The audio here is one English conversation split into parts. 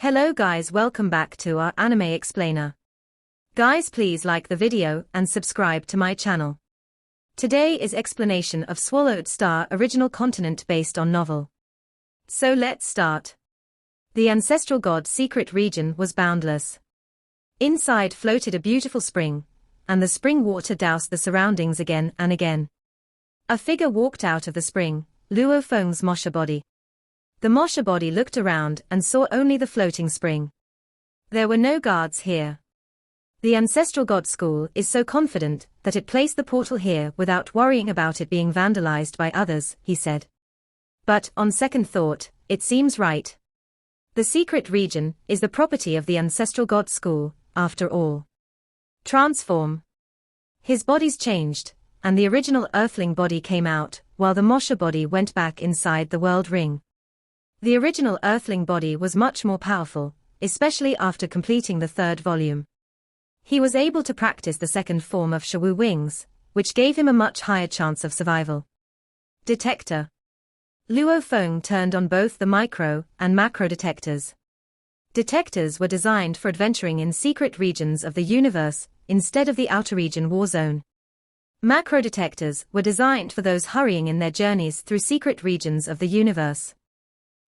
Hello guys, welcome back to our anime explainer. Guys, please like the video and subscribe to my channel. Today is explanation of Swallowed Star original continent based on novel. So let's start. The ancestral god's secret region was boundless. Inside floated a beautiful spring, and the spring water doused the surroundings again and again. A figure walked out of the spring, Luo Feng's Mosha body. The Mosha body looked around and saw only the floating spring. There were no guards here. The ancestral god school is so confident that it placed the portal here without worrying about it being vandalized by others, he said. But, on second thought, it seems right. The secret region is the property of the ancestral god school, after all. Transform. His bodies changed, and the original earthling body came out, while the Mosha body went back inside the world ring. The original earthling body was much more powerful, especially after completing the third volume. He was able to practice the second form of Shawu wings, which gave him a much higher chance of survival. Detector. Luo Feng turned on both the micro and macro detectors. Detectors were designed for adventuring in secret regions of the universe, instead of the outer region war zone. Macro detectors were designed for those hurrying in their journeys through secret regions of the universe.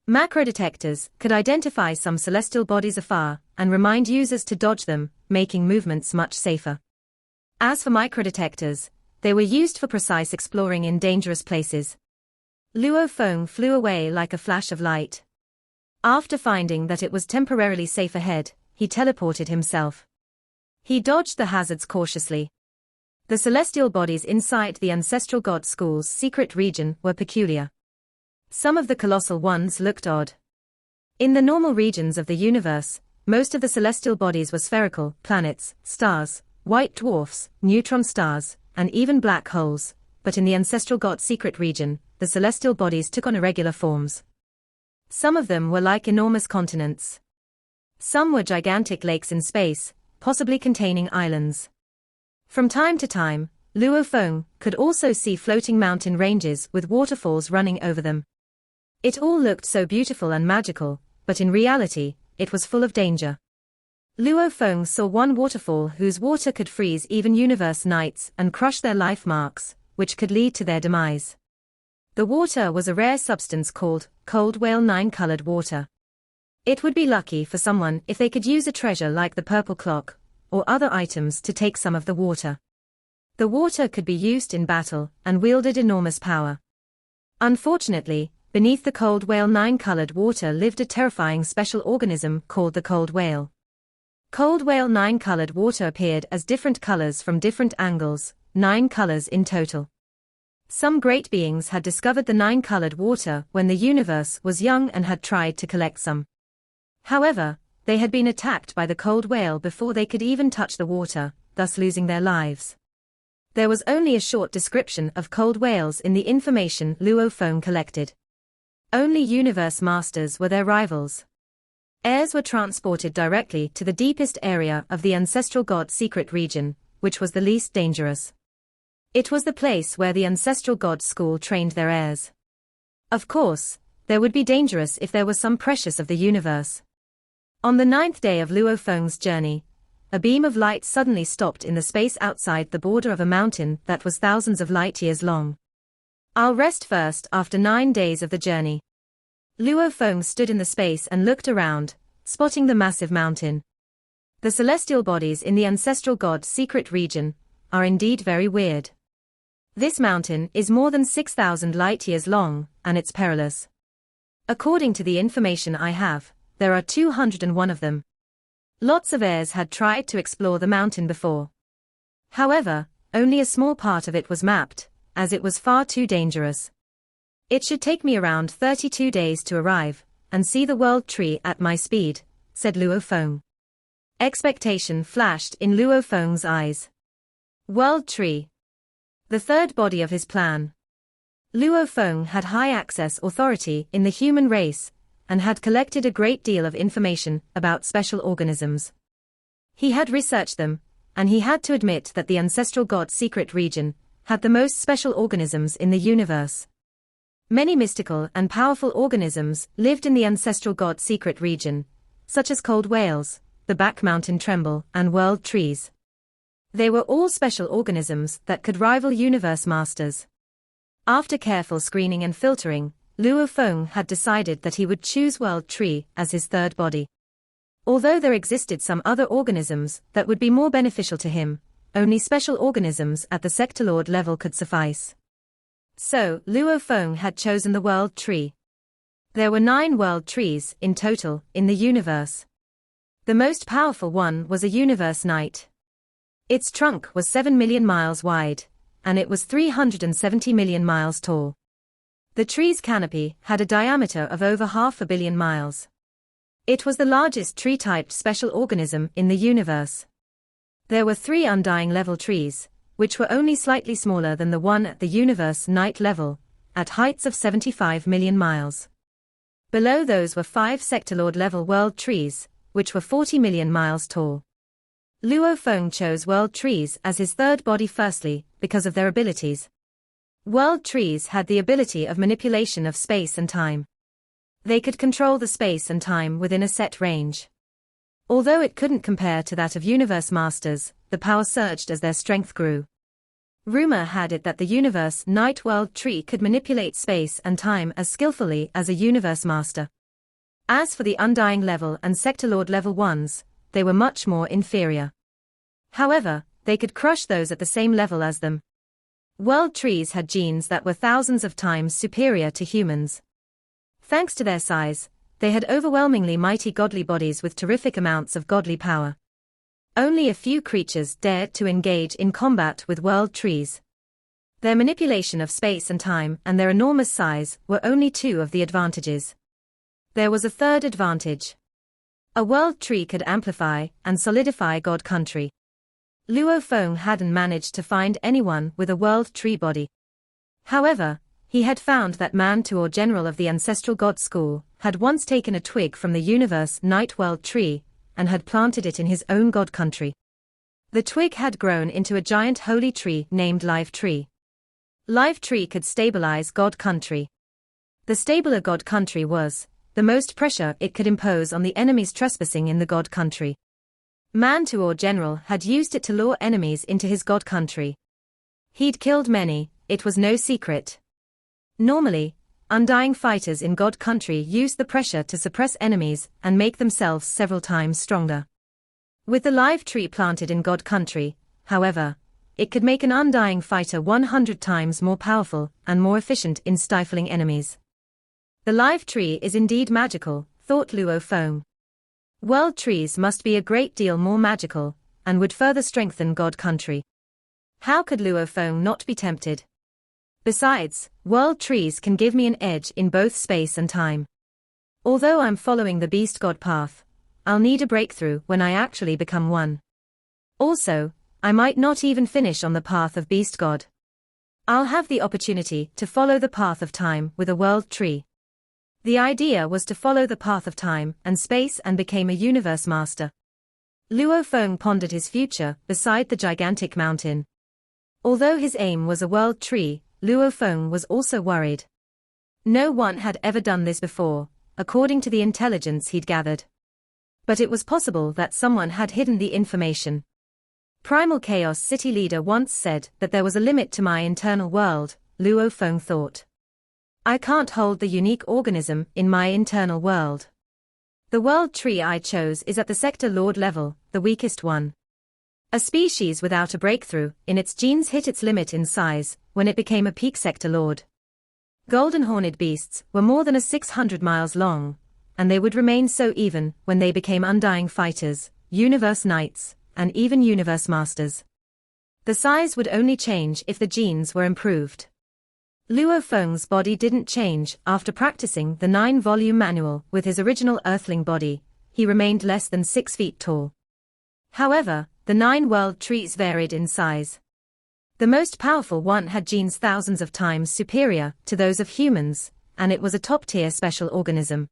Macro detectors could identify some celestial bodies afar and remind users to dodge them, making movements much safer. As for microdetectors, they were used for precise exploring in dangerous places. Luo Feng flew away like a flash of light. After finding that it was temporarily safe ahead, he teleported himself. He dodged the hazards cautiously. The celestial bodies inside the ancestral god school's secret region were peculiar. Some of the colossal ones looked odd. In the normal regions of the universe, most of the celestial bodies were spherical: planets, stars, white dwarfs, neutron stars, and even black holes, but in the ancestral god secret region, the celestial bodies took on irregular forms. Some of them were like enormous continents. Some were gigantic lakes in space, possibly containing islands. From time to time, Luo Feng could also see floating mountain ranges with waterfalls running over them. It all looked so beautiful and magical, but in reality, it was full of danger. Luo Feng saw one waterfall whose water could freeze even universe knights and crush their life marks, which could lead to their demise. The water was a rare substance called cold whale 9-colored water. It would be lucky for someone if they could use a treasure like the purple clock, or other items to take some of the water. The water could be used in battle and wielded enormous power. Unfortunately, beneath the cold whale 9-colored water lived a terrifying special organism called the cold whale. Cold whale 9-colored water appeared as different colors from different angles, 9 colors in total. Some great beings had discovered the 9-colored water when the universe was young and had tried to collect some. However, they had been attacked by the cold whale before they could even touch the water, thus losing their lives. There was only a short description of cold whales in the information Luo Feng collected. Only universe masters were their rivals. Heirs were transported directly to the deepest area of the ancestral god secret region, which was the least dangerous. It was the place where the ancestral god school trained their heirs. Of course, there would be dangerous if there was some precious of the universe. On the 9th day of Luo Feng's journey, a beam of light suddenly stopped in the space outside the border of a mountain that was thousands of light years long. I'll rest first after 9 days of the journey. Luo Feng stood in the space and looked around, spotting the massive mountain. The celestial bodies in the ancestral god's secret region are indeed very weird. This mountain is more than 6,000 light years long, and it's perilous. According to the information I have, there are 201 of them. Lots of heirs had tried to explore the mountain before. However, only a small part of it was mapped, as it was far too dangerous. It should take me around 32 days to arrive and see the world tree at my speed, said Luo Feng. Expectation flashed in Luo Feng's eyes. World tree. The third body of his plan. Luo Feng had high access authority in the human race and had collected a great deal of information about special organisms. He had researched them, and he had to admit that the ancestral god secret region had the most special organisms in the universe. Many mystical and powerful organisms lived in the ancestral god secret region, such as cold whales, the back mountain tremble, and world trees. They were all special organisms that could rival universe masters. After careful screening and filtering, Luo Feng had decided that he would choose world tree as his third body. Although there existed some other organisms that would be more beneficial to him, only special organisms at the sector lord level could suffice. So, Luo Feng had chosen the world tree. There were 9 world trees in total in the universe. The most powerful one was a universe knight. Its trunk was 7 million miles wide, and it was 370 million miles tall. The tree's canopy had a diameter of over 500 million miles. It was the largest tree-typed special organism in the universe. There were 3 undying level trees, which were only slightly smaller than the one at the universe knight level, at heights of 75 million miles. Below those were 5 sector lord level world trees, which were 40 million miles tall. Luo Feng chose world trees as his third body firstly, because of their abilities. World trees had the ability of manipulation of space and time. They could control the space and time within a set range. Although it couldn't compare to that of universe masters, the power surged as their strength grew. Rumor had it that the universe knight world tree could manipulate space and time as skillfully as a universe master. As for the undying level and sector lord level ones, they were much more inferior. However, they could crush those at the same level as them. World trees had genes that were thousands of times superior to humans. Thanks to their size, they had overwhelmingly mighty godly bodies with terrific amounts of godly power. Only a few creatures dared to engage in combat with world trees. Their manipulation of space and time and their enormous size were only 2 of the advantages. There was a third advantage. A world tree could amplify and solidify God country. Luo Feng hadn't managed to find anyone with a world tree body. However, he had found that Man-Tuor general of the ancestral god school had once taken a twig from the universe knight world tree and had planted it in his own god country. The twig had grown into a giant holy tree named Live Tree. Live Tree could stabilize god country. The stabler god country was the most pressure it could impose on the enemies trespassing in the god country. Man-Tuor general had used it to lure enemies into his god country. He'd killed many, it was no secret. Normally, undying fighters in god country used the pressure to suppress enemies and make themselves several times stronger. With the live tree planted in god country, however, it could make an undying fighter 100 times more powerful and more efficient in stifling enemies. The live tree is indeed magical, thought Luo Feng. World trees must be a great deal more magical, and would further strengthen God country. How could Luo Feng not be tempted? Besides, world trees can give me an edge in both space and time. Although I'm following the beast god path, I'll need a breakthrough when I actually become one. Also, I might not even finish on the path of beast god. I'll have the opportunity to follow the path of time with a world tree. The idea was to follow the path of time and space and became a universe master. Luo Feng pondered his future beside the gigantic mountain. Although his aim was a world tree, Luo Feng was also worried. No one had ever done this before, according to the intelligence he'd gathered. But it was possible that someone had hidden the information. Primal Chaos City leader once said that there was a limit to my internal world, Luo Feng thought. I can't hold the unique organism in my internal world. The world tree I chose is at the sector lord level, the weakest one. A species without a breakthrough in its genes hit its limit in size when it became a peak sector lord. Golden-horned beasts were more than 600 miles long, and they would remain so even when they became undying fighters, universe knights, and even universe masters. The size would only change if the genes were improved. Luo Feng's body didn't change after practicing the 9-volume manual with his original earthling body. He remained less than 6 feet tall. However, the 9 world trees varied in size. The most powerful one had genes thousands of times superior to those of humans, and it was a top-tier special organism.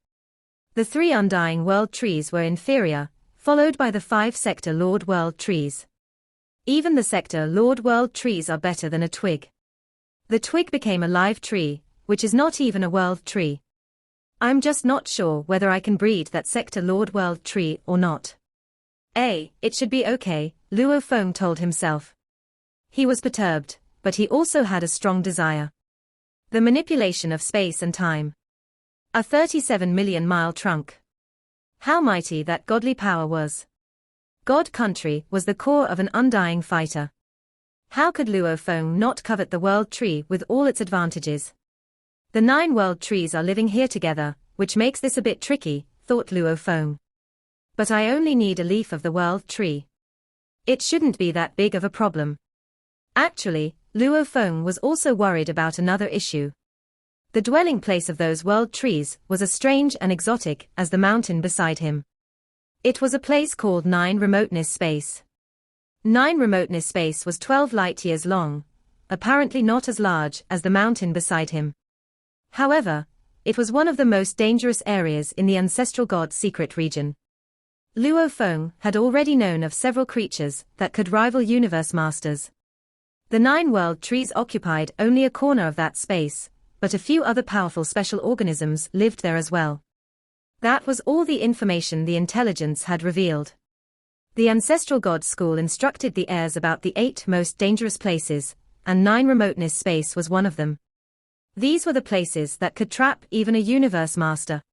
The 3 undying world trees were inferior, followed by the 5 sector lord world trees. Even the sector lord world trees are better than a twig. The twig became a live tree, which is not even a world tree. I'm just not sure whether I can breed that sector Lord World tree or not. It should be okay, Luo Feng told himself. He was perturbed, but he also had a strong desire. The manipulation of space and time. A 37 million mile trunk. How mighty that godly power was. God country was the core of an undying fighter. How could Luo Feng not covet the world tree with all its advantages? The 9 world trees are living here together, which makes this a bit tricky, thought Luo Feng. But I only need a leaf of the world tree. It shouldn't be that big of a problem. Actually, Luo Feng was also worried about another issue. The dwelling place of those world trees was as strange and exotic as the mountain beside him. It was a place called 9 Remoteness Space. 9 Remoteness Space was 12 light-years long, apparently not as large as the mountain beside him. However, it was one of the most dangerous areas in the ancestral god's secret region. Luo Feng had already known of several creatures that could rival universe masters. The 9 world trees occupied only a corner of that space, but a few other powerful special organisms lived there as well. That was all the information the intelligence had revealed. The ancestral god school instructed the heirs about the 8 most dangerous places, and 9 Remoteness Space was one of them. These were the places that could trap even a universe master.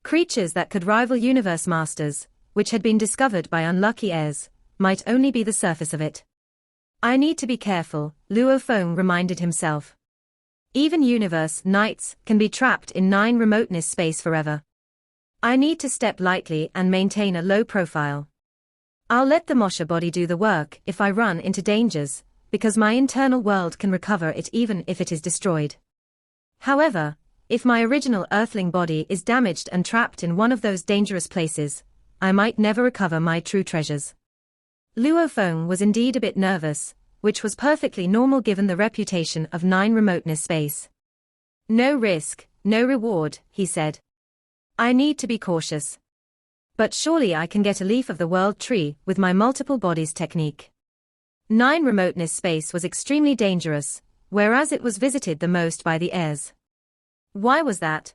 Creatures that could rival universe masters, which had been discovered by unlucky heirs, might only be the surface of it. I need to be careful, Luo Feng reminded himself. Even universe knights can be trapped in 9 Remoteness Space forever. I need to step lightly and maintain a low profile. I'll let the Mosha body do the work if I run into dangers, because my internal world can recover it even if it is destroyed. However, if my original earthling body is damaged and trapped in one of those dangerous places, I might never recover my true treasures. Luo Feng was indeed a bit nervous, which was perfectly normal given the reputation of 9 Remoteness Space. No risk, no reward, he said. I need to be cautious. But surely I can get a leaf of the world tree with my multiple bodies technique. 9 Remoteness Space was extremely dangerous, whereas it was visited the most by the heirs. Why was that?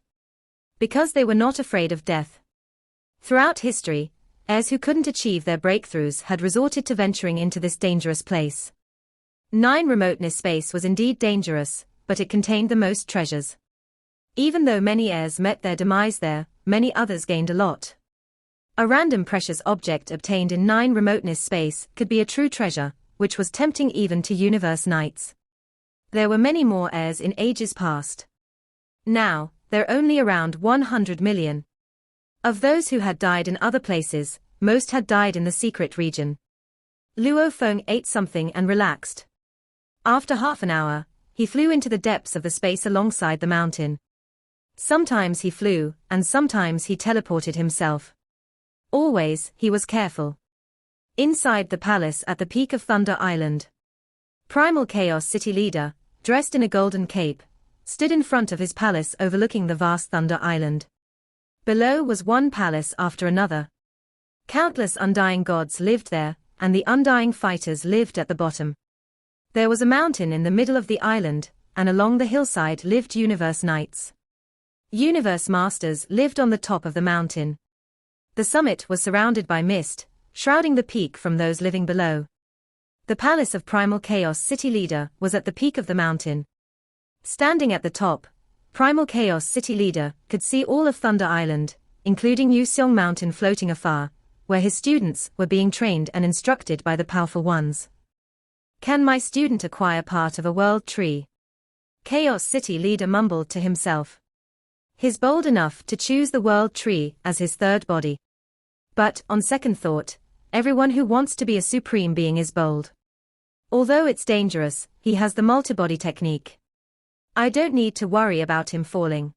Because they were not afraid of death. Throughout history, heirs who couldn't achieve their breakthroughs had resorted to venturing into this dangerous place. 9 Remoteness Space was indeed dangerous, but it contained the most treasures. Even though many heirs met their demise there, many others gained a lot. A random precious object obtained in 9 Remoteness Space could be a true treasure, which was tempting even to universe knights. There were many more heirs in ages past. Now, there are only around 100 million. Of those who had died in other places, most had died in the secret region. Luo Feng ate something and relaxed. After half an hour, he flew into the depths of the space alongside the mountain. Sometimes he flew, and sometimes he teleported himself. Always, he was careful. Inside the palace at the peak of Thunder Island, Primal Chaos City leader, dressed in a golden cape, stood in front of his palace overlooking the vast Thunder Island. Below was one palace after another. Countless undying gods lived there, and the undying fighters lived at the bottom. There was a mountain in the middle of the island, and along the hillside lived universe knights. Universe masters lived on the top of the mountain. The summit was surrounded by mist, shrouding the peak from those living below. The palace of Primal Chaos City leader was at the peak of the mountain. Standing at the top, Primal Chaos City leader could see all of Thunder Island, including Yuseong Mountain floating afar, where his students were being trained and instructed by the powerful ones. Can my student acquire part of a world tree? Chaos City leader mumbled to himself. He's bold enough to choose the world tree as his third body. But, on second thought, everyone who wants to be a supreme being is bold. Although it's dangerous, he has the multibody technique. I don't need to worry about him falling.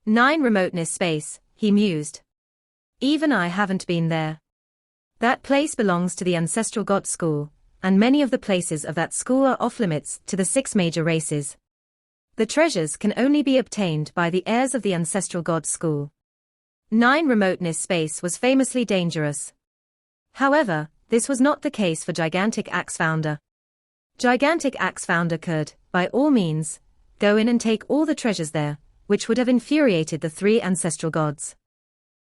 9 Remoteness Space, he mused. Even I haven't been there. That place belongs to the ancestral god school, and many of the places of that school are off-limits to the 6 major races. The treasures can only be obtained by the heirs of the ancestral god school. 9 Remoteness Space was famously dangerous. However, this was not the case for Gigantic Axe Founder. Gigantic Axe Founder could, by all means, go in and take all the treasures there, which would have infuriated the three ancestral gods.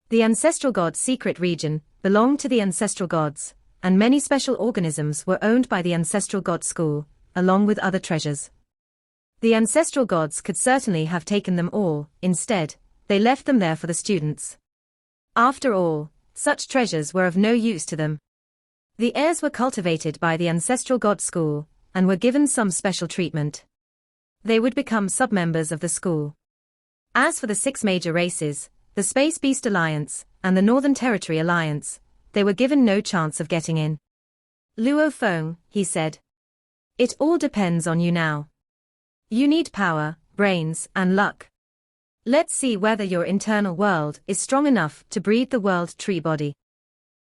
The ancestral god's secret region belonged to the ancestral gods, and many special organisms were owned by the ancestral god school, along with other treasures. The ancestral gods could certainly have taken them all. Instead, they left them there for the students. After all, such treasures were of no use to them. The heirs were cultivated by the ancestral god school, and were given some special treatment. They would become sub-members of the school. As for the 6 major races, the Space Beast Alliance, and the Northern Territory Alliance, they were given no chance of getting in. Luo Feng, he said. It all depends on you now. You need power, brains, and luck. Let's see whether your internal world is strong enough to breed the world tree body.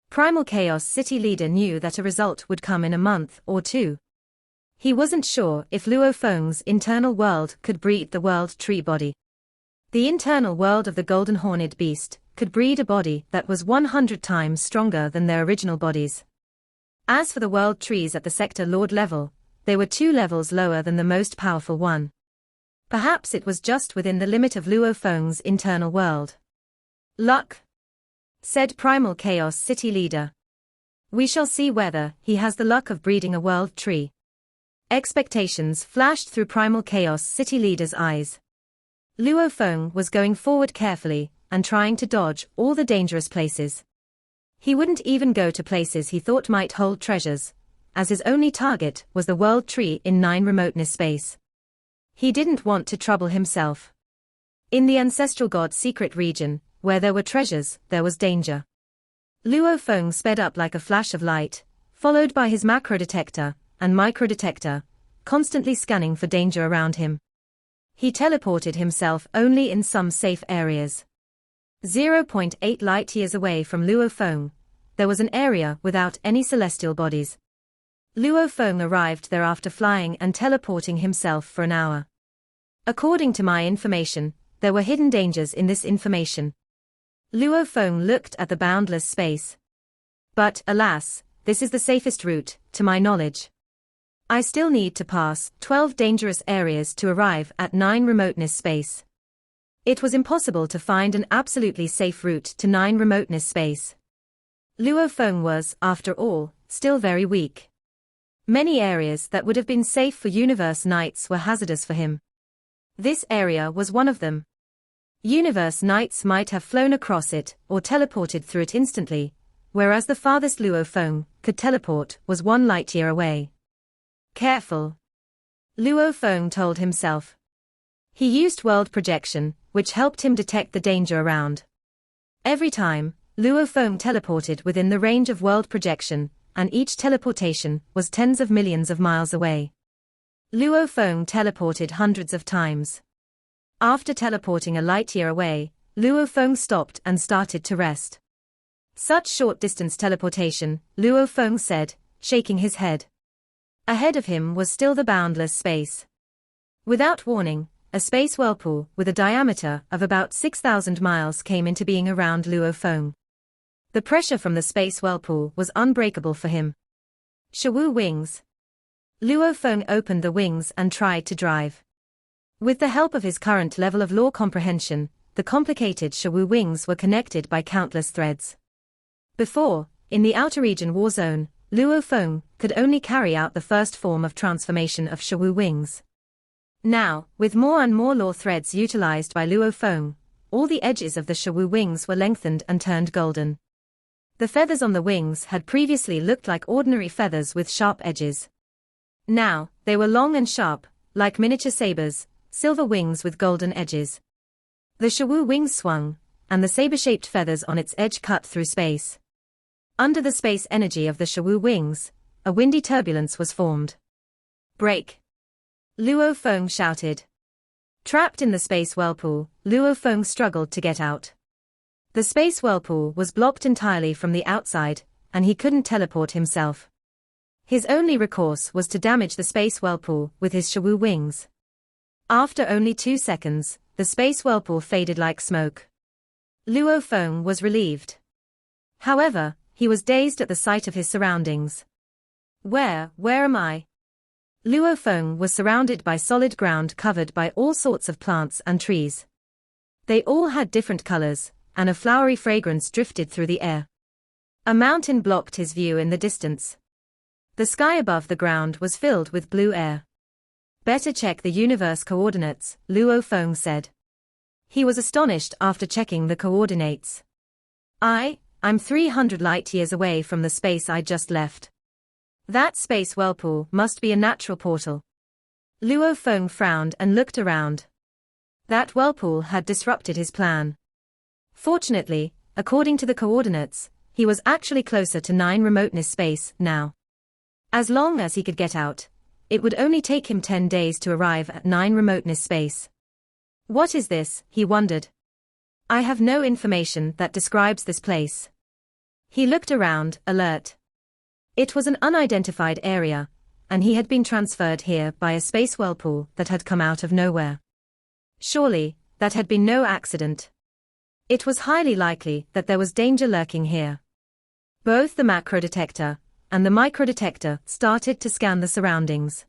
Primal Chaos City leader knew that a result would come in a month or 2. He wasn't sure if Luo Feng's internal world could breed the world tree body. The internal world of the golden horned beast could breed a body that was 100 times stronger than their original bodies. As for the world trees at the sector lord level, they were 2 levels lower than the most powerful one. Perhaps it was just within the limit of Luo Feng's internal world. Luck, said Primal Chaos City leader. We shall see whether he has the luck of breeding a world tree. Expectations flashed through Primal Chaos City leader's eyes. Luo Feng was going forward carefully, and trying to dodge all the dangerous places. He wouldn't even go to places he thought might hold treasures, as his only target was the world tree in 9 remoteness space. He didn't want to trouble himself. In the ancestral god's secret region, where there were treasures, there was danger. Luo Feng sped up like a flash of light, followed by his macro detector and micro detector, constantly scanning for danger around him. He teleported himself only in some safe areas. 0.8 light-years away from Luo Feng, there was an area without any celestial bodies. Luo Feng arrived there after flying and teleporting himself for an hour. According to my information, there were hidden dangers in this information. Luo Feng looked at the boundless space. But, alas, this is the safest route, to my knowledge. I still need to pass 12 dangerous areas to arrive at 9 remoteness space. It was impossible to find an absolutely safe route to 9 remoteness space. Luo Feng was, after all, still very weak. Many areas that would have been safe for Universe Knights were hazardous for him. This area was one of them. Universe Knights might have flown across it or teleported through it instantly, whereas the farthest Luo Feng could teleport was 1 light-year away. Careful, Luo Feng told himself. He used world projection, which helped him detect the danger around. Every time, Luo Feng teleported within the range of world projection, and each teleportation was tens of millions of miles away. Luo Feng teleported hundreds of times. After teleporting a light-year away, Luo Feng stopped and started to rest. Such short-distance teleportation, Luo Feng said, shaking his head. Ahead of him was still the boundless space. Without warning, a space whirlpool with a diameter of about 6,000 miles came into being around Luo Feng. The pressure from the space whirlpool was unbreakable for him. Shawu wings. Luo Feng opened the wings and tried to drive. With the help of his current level of law comprehension, the complicated Shawu wings were connected by countless threads. Before, in the outer region war zone, Luo Feng could only carry out the first form of transformation of Shawu wings. Now, with more and more law threads utilized by Luo Feng, all the edges of the Shawu wings were lengthened and turned golden. The feathers on the wings had previously looked like ordinary feathers with sharp edges. Now, they were long and sharp, like miniature sabers, silver wings with golden edges. The Shawu wings swung, and the saber-shaped feathers on its edge cut through space. Under the space energy of the Shawu wings, a windy turbulence was formed. Break! Luo Feng shouted. Trapped in the space whirlpool, Luo Feng struggled to get out. The space whirlpool was blocked entirely from the outside, and he couldn't teleport himself. His only recourse was to damage the space whirlpool with his Shawu wings. After only 2 seconds, the space whirlpool faded like smoke. Luo Feng was relieved. However, he was dazed at the sight of his surroundings. Where am I? Luo Feng was surrounded by solid ground covered by all sorts of plants and trees. They all had different colors, and a flowery fragrance drifted through the air. A mountain blocked his view in the distance. The sky above the ground was filled with blue air. Better check the universe coordinates, Luo Feng said. He was astonished after checking the coordinates. I'm 300 light-years away from the space I just left. That space whirlpool must be a natural portal. Luo Feng frowned and looked around. That whirlpool had disrupted his plan. Fortunately, according to the coordinates, he was actually closer to 9 Remoteness space now. As long as he could get out, it would only take him 10 days to arrive at 9 Remoteness space. What is this, he wondered. I have no information that describes this place. He looked around, alert. It was an unidentified area, and he had been transferred here by a space whirlpool that had come out of nowhere. Surely, that had been no accident. It was highly likely that there was danger lurking here. Both the macro detector and the microdetector started to scan the surroundings.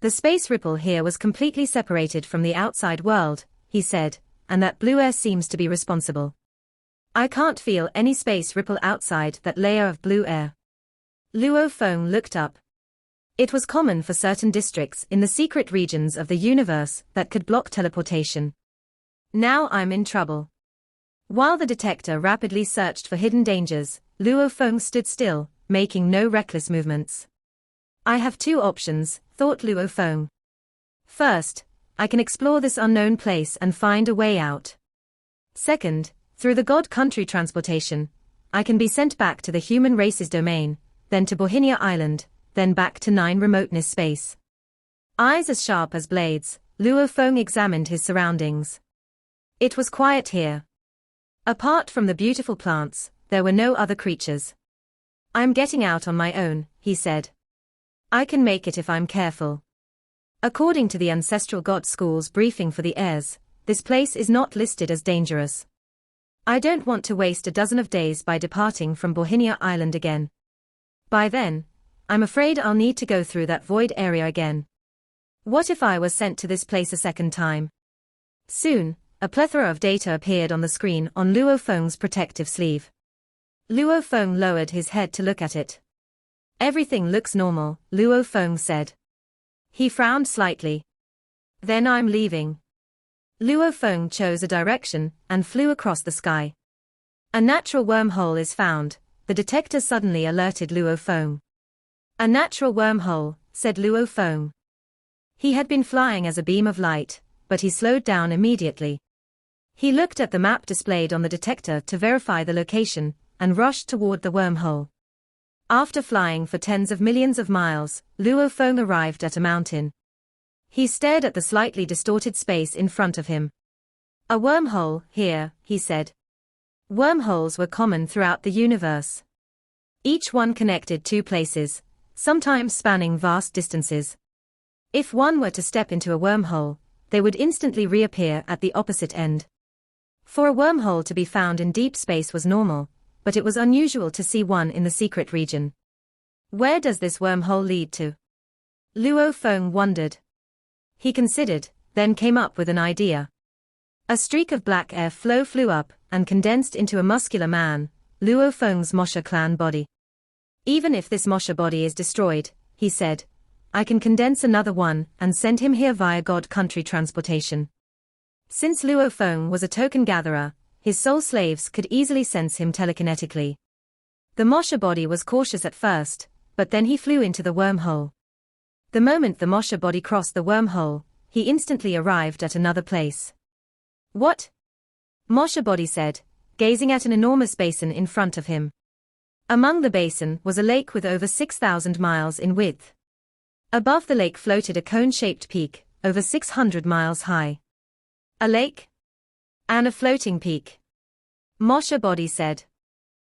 The space ripple here was completely separated from the outside world, he said, and that blue air seems to be responsible. I can't feel any space ripple outside that layer of blue air. Luo Feng looked up. It was common for certain districts in the secret regions of the universe that could block teleportation. Now I'm in trouble. While the detector rapidly searched for hidden dangers, Luo Feng stood still, making no reckless movements. I have 2 options, thought Luo Feng. First, I can explore this unknown place and find a way out. Second, through the God Country transportation, I can be sent back to the human race's domain, then to Bohinia Island, then back to 9 Remoteness space. Eyes as sharp as blades, Luo Feng examined his surroundings. It was quiet here. Apart from the beautiful plants, there were no other creatures. I'm getting out on my own, he said. I can make it if I'm careful. According to the Ancestral God School's briefing for the heirs, this place is not listed as dangerous. I don't want to waste a dozen of days by departing from Bohinia Island again. By then, I'm afraid I'll need to go through that void area again. What if I was sent to this place a second time? Soon, a plethora of data appeared on the screen on Luo Feng's protective sleeve. Luo Feng lowered his head to look at it. Everything looks normal, Luo Feng said. He frowned slightly. Then I'm leaving. Luo Feng chose a direction and flew across the sky. A natural wormhole is found, the detector suddenly alerted Luo Feng. A natural wormhole, said Luo Feng. He had been flying as a beam of light, but he slowed down immediately. He looked at the map displayed on the detector to verify the location, and rushed toward the wormhole. After flying for tens of millions of miles, Luo Feng arrived at a mountain. He stared at the slightly distorted space in front of him. A wormhole, here, he said. Wormholes were common throughout the universe. Each one connected 2 places, sometimes spanning vast distances. If one were to step into a wormhole, they would instantly reappear at the opposite end. For a wormhole to be found in deep space was normal, but it was unusual to see one in the secret region. Where does this wormhole lead to? Luo Feng wondered. He considered, then came up with an idea. A streak of black air flew up and condensed into a muscular man, Luo Feng's Mosha clan body. Even if this Mosha body is destroyed, he said, I can condense another one and send him here via God Country transportation. Since Luo Feng was a token gatherer, his soul slaves could easily sense him telekinetically. The Mosha body was cautious at first, but then he flew into the wormhole. The moment the Mosha body crossed the wormhole, he instantly arrived at another place. What? Mosha body said, gazing at an enormous basin in front of him. Among the basin was a lake with over 6,000 miles in width. Above the lake floated a cone-shaped peak, over 600 miles high. A lake? And a floating peak. Mosha body said.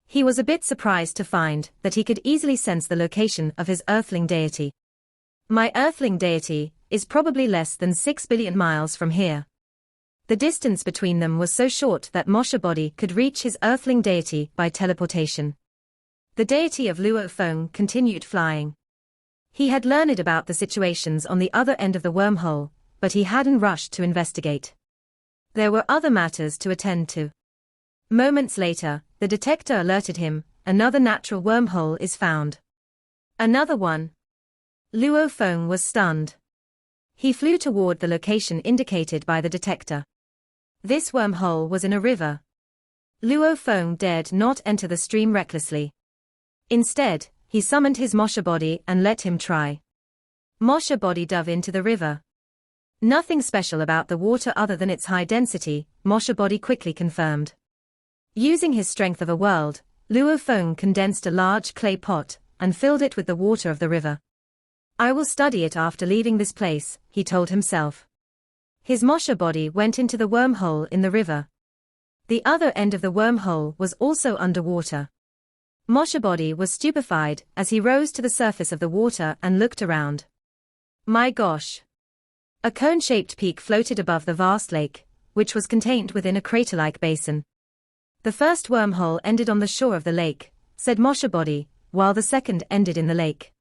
He was a bit surprised to find that he could easily sense the location of his earthling deity. My earthling deity is probably less than 6 billion miles from here. The distance between them was so short that Mosha body could reach his earthling deity by teleportation. The deity of Luo Feng continued flying. He had learned about the situations on the other end of the wormhole, but he hadn't rushed to investigate. There were other matters to attend to. Moments later, the detector alerted him, another natural wormhole is found. Another one. Luo Feng was stunned. He flew toward the location indicated by the detector. This wormhole was in a river. Luo Feng dared not enter the stream recklessly. Instead, he summoned his Mosha body and let him try. Mosha body dove into the river. Nothing special about the water other than its high density, Mosha body quickly confirmed. Using his strength of a world, Luo Feng condensed a large clay pot and filled it with the water of the river. I will study it after leaving this place, he told himself. His Mosha body went into the wormhole in the river. The other end of the wormhole was also underwater. Mosha body was stupefied as he rose to the surface of the water and looked around. My gosh! A cone-shaped peak floated above the vast lake, which was contained within a crater-like basin. The first wormhole ended on the shore of the lake, said Mosha body, while the second ended in the lake.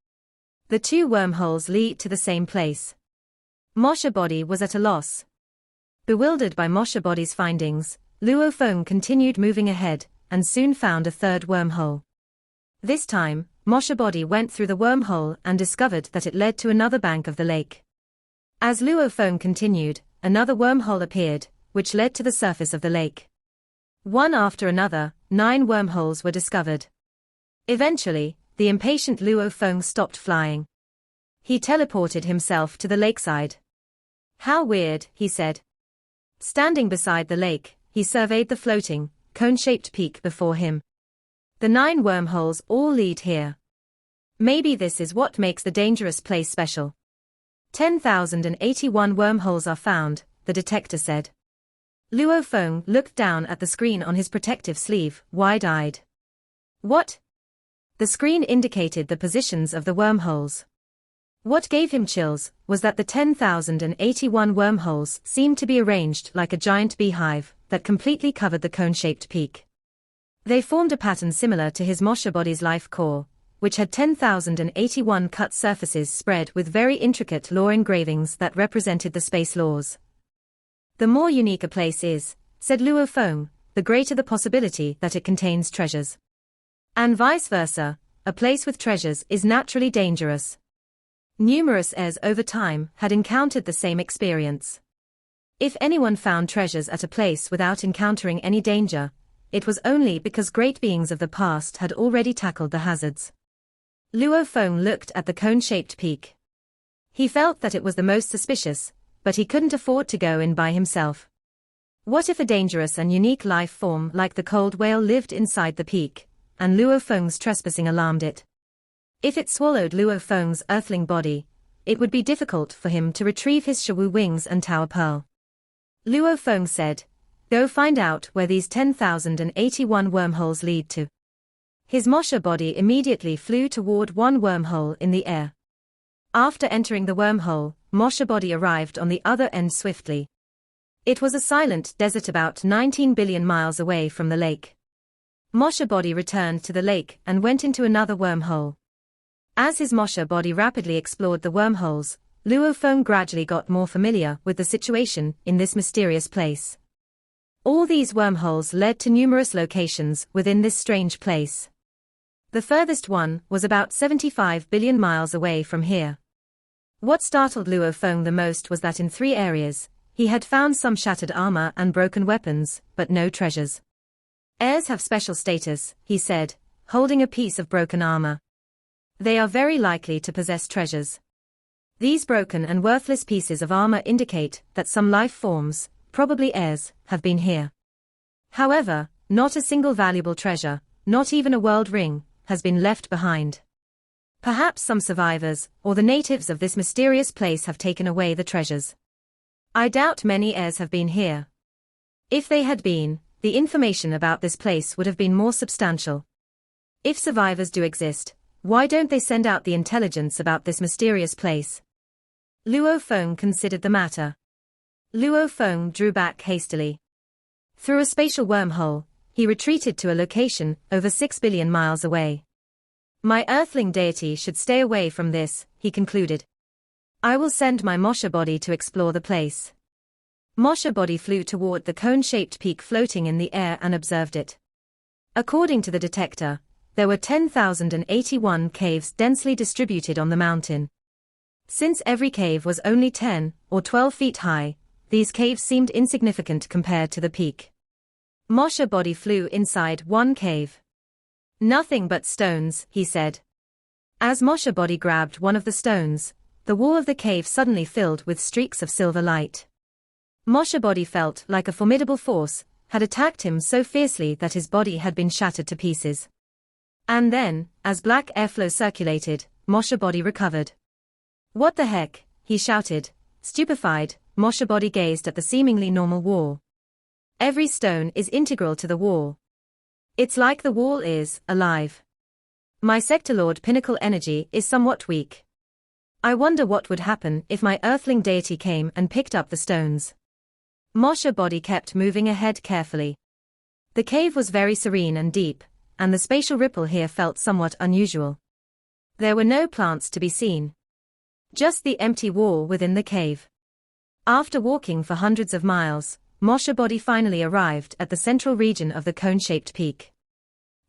The two wormholes lead to the same place. Mosha body was at a loss. Bewildered by Mosha body's findings, Luo Feng continued moving ahead, and soon found a third wormhole. This time, Mosha body went through the wormhole and discovered that it led to another bank of the lake. As Luo Feng continued, another wormhole appeared, which led to the surface of the lake. One after another, 9 wormholes were discovered. Eventually, the impatient Luo Feng stopped flying. He teleported himself to the lakeside. How weird, he said. Standing beside the lake, he surveyed the floating, cone-shaped peak before him. The 9 wormholes all lead here. Maybe this is what makes the dangerous place special. 10,081 wormholes are found, the detector said. Luo Feng looked down at the screen on his protective sleeve, wide-eyed. What? The screen indicated the positions of the wormholes. What gave him chills was that the 10,081 wormholes seemed to be arranged like a giant beehive that completely covered the cone-shaped peak. They formed a pattern similar to his Mosha body's life core, which had 10,081 cut surfaces spread with very intricate law engravings that represented the space laws. The more unique a place is, said Luo Feng, the greater the possibility that it contains treasures. And vice versa, a place with treasures is naturally dangerous. Numerous heirs over time had encountered the same experience. If anyone found treasures at a place without encountering any danger, it was only because great beings of the past had already tackled the hazards. Luo Feng looked at the cone-shaped peak. He felt that it was the most suspicious, but he couldn't afford to go in by himself. What if a dangerous and unique life form like the cold whale lived inside the peak, and Luo Feng's trespassing alarmed it? If it swallowed Luo Feng's earthling body, it would be difficult for him to retrieve his Shawu wings and Tower Pearl. Luo Feng said, "Go find out where these 10,081 wormholes lead to." His Mosha body immediately flew toward one wormhole in the air. After entering the wormhole, Mosha body arrived on the other end swiftly. It was a silent desert about 19 billion miles away from the lake. Mosha body returned to the lake and went into another wormhole. As his Mosha body rapidly explored the wormholes, Luo Feng gradually got more familiar with the situation in this mysterious place. All these wormholes led to numerous locations within this strange place. The furthest one was about 75 billion miles away from here. What startled Luo Feng the most was that in 3 areas, he had found some shattered armor and broken weapons, but no treasures. Heirs have special status, he said, holding a piece of broken armor. They are very likely to possess treasures. These broken and worthless pieces of armor indicate that some life forms, probably heirs, have been here. However, not a single valuable treasure, not even a world ring, has been left behind. Perhaps some survivors, or the natives of this mysterious place have taken away the treasures. I doubt many heirs have been here. If they had been, the information about this place would have been more substantial. If survivors do exist, why don't they send out the intelligence about this mysterious place? Luo Feng considered the matter. Luo Feng drew back hastily. Through a spatial wormhole, he retreated to a location over 6 billion miles away. My earthling deity should stay away from this, he concluded. I will send my Mosha body to explore the place. Moshe Body flew toward the cone-shaped peak floating in the air and observed it. According to the detector, there were 10,081 caves densely distributed on the mountain. Since every cave was only 10 or 12 feet high, these caves seemed insignificant compared to the peak. Moshe Body flew inside one cave. "Nothing but stones," he said. As Moshe Body grabbed one of the stones, the wall of the cave suddenly filled with streaks of silver light. Moshe Body felt like a formidable force had attacked him so fiercely that his body had been shattered to pieces. And then, as black airflow circulated, Moshe Body recovered. "What the heck?" he shouted. Stupefied, Moshe Body gazed at the seemingly normal wall. Every stone is integral to the wall. It's like the wall is alive. My Sector Lord pinnacle energy is somewhat weak. I wonder what would happen if my earthling deity came and picked up the stones. Moshe Body kept moving ahead carefully. The cave was very serene and deep, and the spatial ripple here felt somewhat unusual. There were no plants to be seen. Just the empty wall within the cave. After walking for hundreds of miles, Moshe Body finally arrived at the central region of the cone-shaped peak.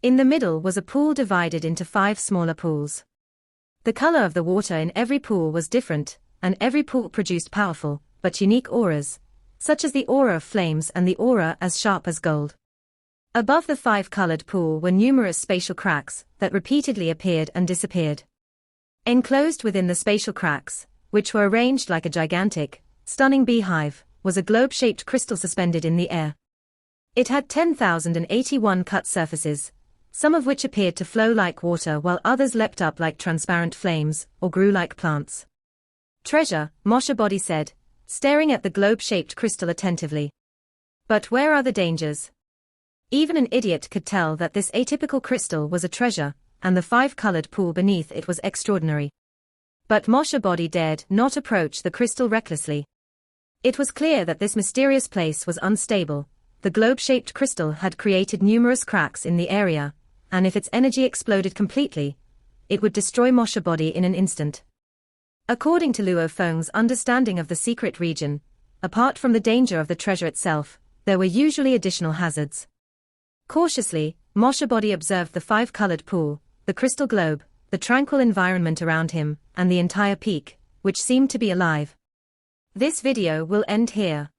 In the middle was a pool divided into 5 smaller pools. The color of the water in every pool was different, and every pool produced powerful, but unique auras, such as the aura of flames and the aura as sharp as gold. Above the 5-colored pool were numerous spatial cracks that repeatedly appeared and disappeared. Enclosed within the spatial cracks, which were arranged like a gigantic, stunning beehive, was a globe-shaped crystal suspended in the air. It had 10,081 cut surfaces, some of which appeared to flow like water while others leapt up like transparent flames or grew like plants. "Treasure," Moshe Body said, staring at the globe-shaped crystal attentively. But where are the dangers? Even an idiot could tell that this atypical crystal was a treasure, and the 5-colored pool beneath it was extraordinary. But Moshe Body dared not approach the crystal recklessly. It was clear that this mysterious place was unstable. The globe-shaped crystal had created numerous cracks in the area, and if its energy exploded completely, it would destroy Moshe Body in an instant. According to Luo Feng's understanding of the secret region, apart from the danger of the treasure itself, there were usually additional hazards. Cautiously, Moshe Body observed the 5-colored pool, the crystal globe, the tranquil environment around him, and the entire peak, which seemed to be alive. This video will end here.